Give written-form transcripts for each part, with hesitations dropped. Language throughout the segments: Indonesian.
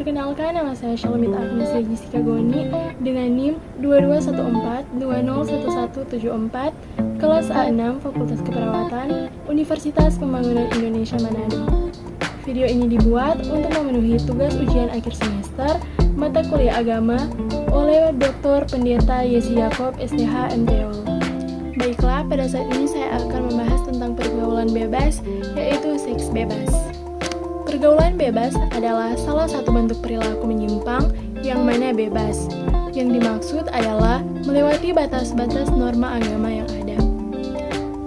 Perkenalkan, nama saya Shalomit Agnes Jessica Goni dengan NIM 2214201174, kelas A6 Fakultas Keperawatan, Universitas Pembangunan Indonesia Manado. Video ini dibuat untuk memenuhi tugas ujian akhir semester mata kuliah agama oleh Dr. Pendeta Yesi Yakob, STH, MTO. Baiklah, pada saat ini saya akan membahas tentang pergaulan bebas, yaitu seks bebas. Pergaulan bebas adalah salah satu bentuk perilaku menyimpang yang mana bebas. Yang dimaksud adalah melewati batas-batas norma agama yang ada.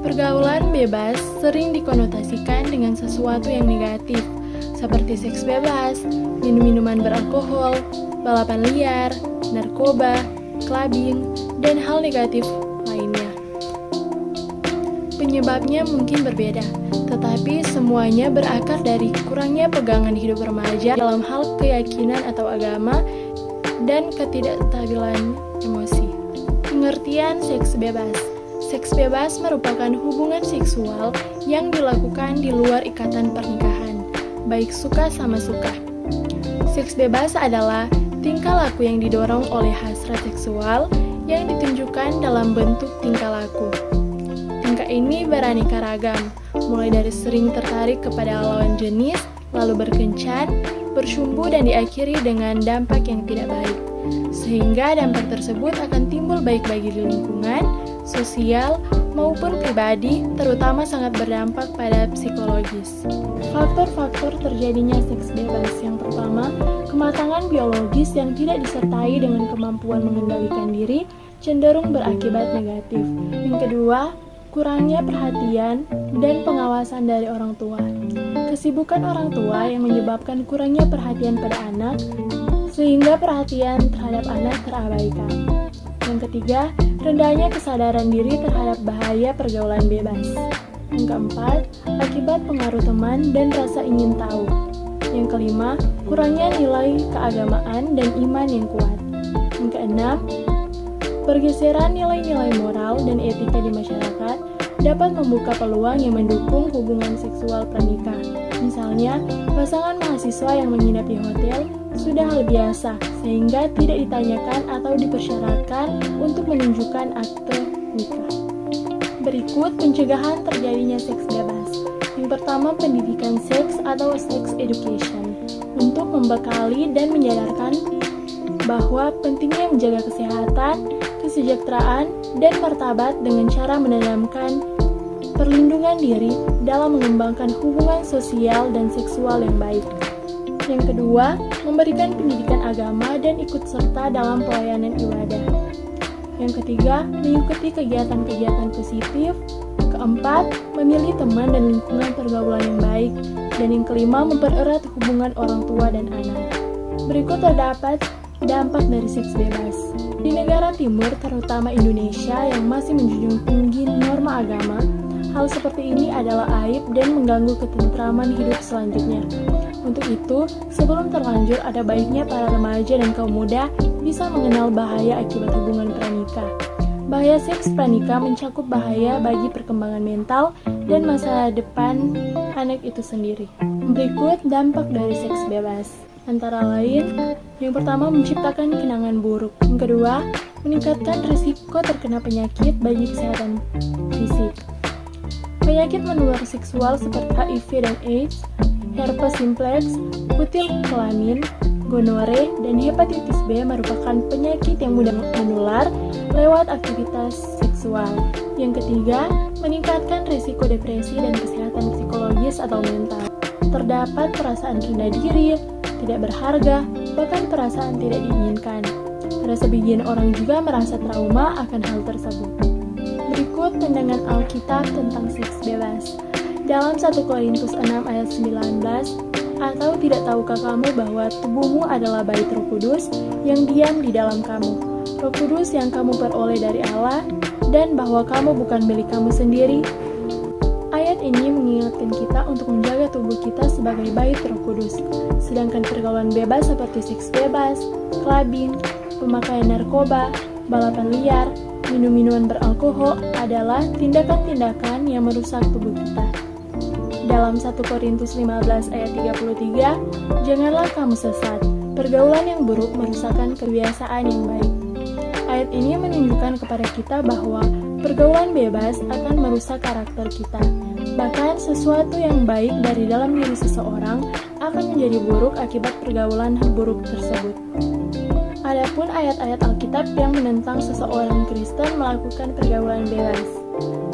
Pergaulan bebas sering dikonotasikan dengan sesuatu yang negatif, seperti seks bebas, minum-minuman beralkohol, balapan liar, narkoba, clubbing, dan hal negatif lainnya. Penyebabnya mungkin berbeda, tetapi semuanya berakar dari kurangnya pegangan hidup remaja dalam hal keyakinan atau agama dan ketidakstabilan emosi. Pengertian seks bebas. Seks bebas merupakan hubungan seksual yang dilakukan di luar ikatan pernikahan, baik suka sama suka. Seks bebas adalah tingkah laku yang didorong oleh hasrat seksual yang ditunjukkan dalam bentuk tingkah laku. Tingkah ini beraneka ragam, mulai dari sering tertarik kepada lawan jenis, lalu berkencan, bersumbu, dan diakhiri dengan dampak yang tidak baik. Sehingga dampak tersebut akan timbul baik bagi lingkungan, sosial, maupun pribadi, terutama sangat berdampak pada psikologis. Faktor-faktor terjadinya seks bebas. Yang pertama, kematangan biologis yang tidak disertai dengan kemampuan mengendalikan diri cenderung berakibat negatif. Yang kedua, kurangnya perhatian dan pengawasan dari orang tua. Kesibukan orang tua yang menyebabkan kurangnya perhatian pada anak, sehingga perhatian terhadap anak terabaikan. Yang ketiga, rendahnya kesadaran diri terhadap bahaya pergaulan bebas. Yang keempat, akibat pengaruh teman dan rasa ingin tahu. Yang kelima, kurangnya nilai keagamaan dan iman yang kuat. Yang keenam, pergeseran nilai-nilai moral dan etika di masyarakat dapat membuka peluang yang mendukung hubungan seksual pranikah. Misalnya, pasangan mahasiswa yang menginap di hotel sudah hal biasa, sehingga tidak ditanyakan atau dipersyaratkan untuk menunjukkan akte nikah. Berikut pencegahan terjadinya seks bebas. Yang pertama, pendidikan seks atau sex education, untuk membekali dan menyadarkan bahwa pentingnya menjaga kesehatan, kesejahteraan, dan martabat dengan cara menanamkan perlindungan diri dalam mengembangkan hubungan sosial dan seksual yang baik. Yang kedua, memberikan pendidikan agama dan ikut serta dalam pelayanan ibadah. Yang ketiga, mengikuti kegiatan-kegiatan positif. Keempat, memilih teman dan lingkungan pergaulan yang baik. Dan yang kelima, mempererat hubungan orang tua dan anak. Berikut terdapat dampak dari seks bebas. Di negara timur, terutama Indonesia yang masih menjunjung tinggi norma agama, hal seperti ini adalah aib dan mengganggu ketentraman hidup selanjutnya. Untuk itu, sebelum terlanjur, ada baiknya para remaja dan kaum muda bisa mengenal bahaya akibat hubungan pranikah. Bahaya seks pranikah mencakup bahaya bagi perkembangan mental dan masa depan anak itu sendiri. Berikut dampak dari seks bebas. Antara lain, yang pertama, menciptakan kenangan buruk. Yang kedua, meningkatkan risiko terkena penyakit bagi kesehatan fisik. Penyakit menular seksual seperti HIV dan AIDS, herpes simplex, kutil kelamin, gonore, dan hepatitis B merupakan penyakit yang mudah menular lewat aktivitas seksual. Yang ketiga, meningkatkan risiko depresi dan kesehatan psikologis atau mental. Terdapat perasaan rendah diri, tidak berharga, bahkan perasaan tidak diinginkan. Pada sebagian orang juga merasa trauma akan hal tersebut. Berikut pandangan Alkitab tentang seks bebas. Dalam 1 Korintus 6 ayat 19, atau tidak tahukah kamu bahwa tubuhmu adalah bait Roh Kudus yang diam di dalam kamu, Roh Kudus yang kamu peroleh dari Allah, dan bahwa kamu bukan milik kamu sendiri. Ayat ini mengingatkan kita untuk menjaga tubuh kita sebagai bait Roh Kudus. Sedangkan pergaulan bebas seperti seks bebas, clubbing, pemakaian narkoba, balapan liar, minum-minuman beralkohol adalah tindakan-tindakan yang merusak tubuh kita. Dalam 1 Korintus 15 ayat 33, janganlah kamu sesat, Pergaulan yang buruk merusakkan kebiasaan yang baik. Ayat ini menunjukkan kepada kita bahwa pergaulan bebas akan merusak karakter kita. Bahkan sesuatu yang baik dari dalam diri seseorang akan menjadi buruk akibat pergaulan buruk tersebut. Adapun ayat-ayat Alkitab yang menentang seseorang Kristen melakukan pergaulan bebas.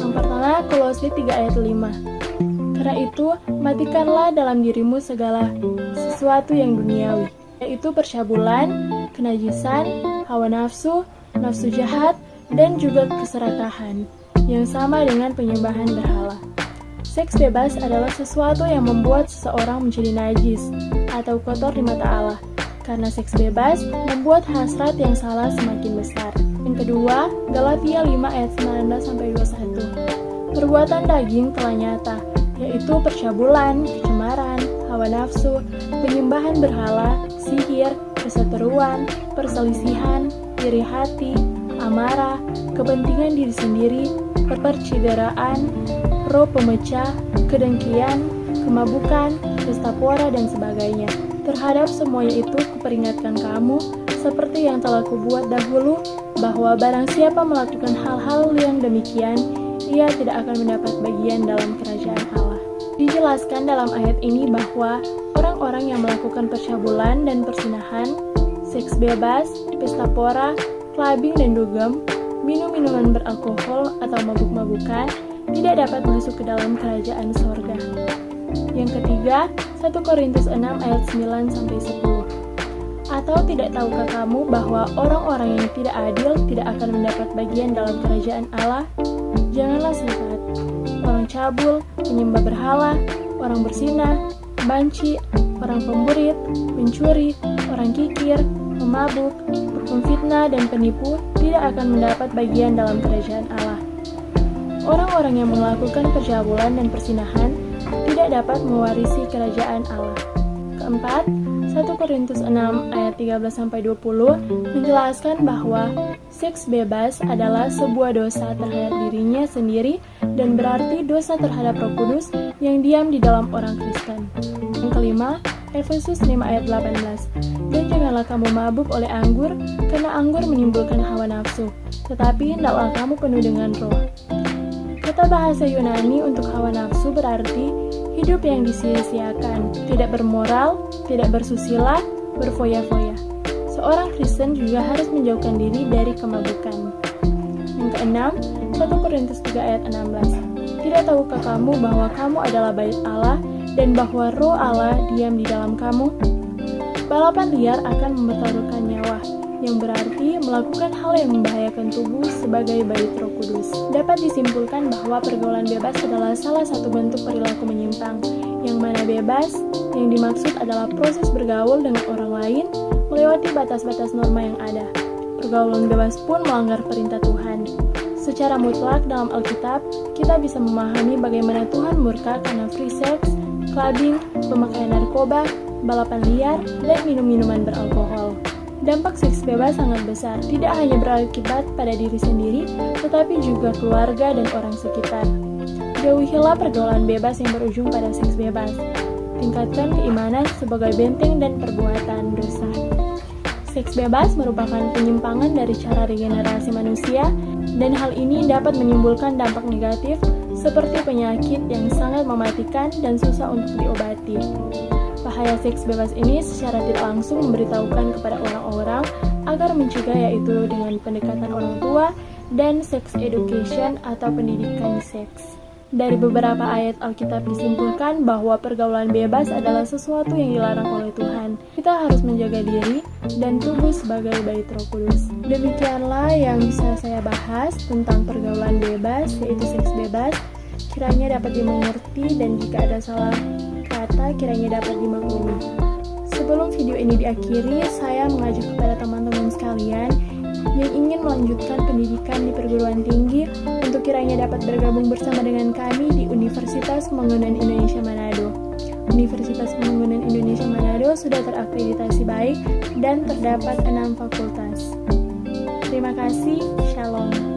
Yang pertama, Kolose 3 ayat 5. Karena itu, matikanlah dalam dirimu segala sesuatu yang duniawi, yaitu percabulan, kenajisan, hawa nafsu, nafsu jahat, dan juga keserakahan, yang sama dengan penyembahan berhala. Seks bebas adalah sesuatu yang membuat seseorang menjadi najis atau kotor di mata Allah, karena seks bebas membuat hasrat yang salah semakin besar. Yang kedua, Galatia 5 ayat 19-21. Perbuatan daging telah nyata, yaitu percabulan, kecemaran, hawa nafsu, penyembahan berhala, sihir, perseteruan, perselisihan, iri hati, amarah, kepentingan diri sendiri, percideraan, roh pemecah, kedengkian, kemabukan, pesta pora, dan sebagainya. Terhadap semuanya itu kuperingatkan kamu, seperti yang telah kubuat dahulu, bahwa barang siapa melakukan hal-hal yang demikian, ia tidak akan mendapat bagian dalam kerajaan Allah. Dijelaskan dalam ayat ini bahwa orang-orang yang melakukan percabulan dan persinahan, seks bebas, pesta pora, clubbing dan dugem, minum minuman beralkohol atau mabuk-mabukan, tidak dapat masuk ke dalam kerajaan sorga. Yang ketiga, 1 Korintus 6 ayat 9-10. Atau tidak tahukah kamu bahwa orang-orang yang tidak adil tidak akan mendapat bagian dalam kerajaan Allah? Janganlah sesat. Orang cabul, penyembah berhala, orang berzinah, banci, orang pemburit, pencuri, orang kikir, pemabuk, pemfitnah, dan penipu tidak akan mendapat bagian dalam kerajaan Allah. Orang-orang yang melakukan percabulan dan persinahan tidak dapat mewarisi kerajaan Allah. Keempat, 1 Korintus 6 ayat 13-20 menjelaskan bahwa seks bebas adalah sebuah dosa terhadap dirinya sendiri dan berarti dosa terhadap Roh Kudus yang diam di dalam orang Kristen. Yang kelima, Efesus 5 ayat 18. Dan janganlah kamu mabuk oleh anggur, karena anggur menimbulkan hawa nafsu, tetapi hendaklah kamu penuh dengan roh. Kata bahasa Yunani untuk hawa nafsu berarti hidup yang disia-siakan, tidak bermoral, tidak bersusila, berfoya-foya. Seorang Kristen juga harus menjauhkan diri dari kemabukan. Yang keenam, 1 Korintus 3 ayat 16. Tidak tahukah kamu bahwa kamu adalah bait Allah dan bahwa roh Allah diam di dalam kamu? Balapan liar akan mempertaruhkan nyawa, yang berarti melakukan hal yang membahayakan tubuh sebagai bait Roh Kudus. Dapat disimpulkan bahwa pergaulan bebas adalah salah satu bentuk perilaku menyimpang, yang mana bebas yang dimaksud adalah proses bergaul dengan orang lain melewati batas-batas norma yang ada. Pergaulan bebas pun melanggar perintah Tuhan. Secara mutlak dalam Alkitab, kita bisa memahami bagaimana Tuhan murka karena free sex, clubbing, pemakaian narkoba, balapan liar, dan minum-minuman beralkohol. Dampak seks bebas sangat besar, tidak hanya berakibat pada diri sendiri, tetapi juga keluarga dan orang sekitar. Jauhilah pergaulan bebas yang berujung pada seks bebas. Tingkatkan keimanan sebagai benteng dan perbuatan dosa. Seks bebas merupakan penyimpangan dari cara regenerasi manusia, dan hal ini dapat menimbulkan dampak negatif seperti penyakit yang sangat mematikan dan susah untuk diobati. Bahaya seks bebas ini secara tidak langsung memberitahukan kepada orang-orang agar mencegah, yaitu dengan pendekatan orang tua dan sex education atau pendidikan seks. Dari beberapa ayat Alkitab disimpulkan bahwa pergaulan bebas adalah sesuatu yang dilarang oleh Tuhan. Kita harus menjaga diri dan tubuh sebagai bait Roh Kudus. Demikianlah yang bisa saya bahas tentang pergaulan bebas, yaitu seks bebas. Kiranya dapat dimengerti dan jika ada salah kata kiranya dapat dimaklumi. Sebelum video ini diakhiri, saya mengajak kepada teman-teman sekalian yang ingin melanjutkan pendidikan di perguruan tinggi untuk kiranya dapat bergabung bersama dengan kami di Universitas Pembangunan Indonesia Manado. Universitas Pembangunan Indonesia Manado sudah terakreditasi baik dan terdapat 6 fakultas. Terima kasih, Shalom.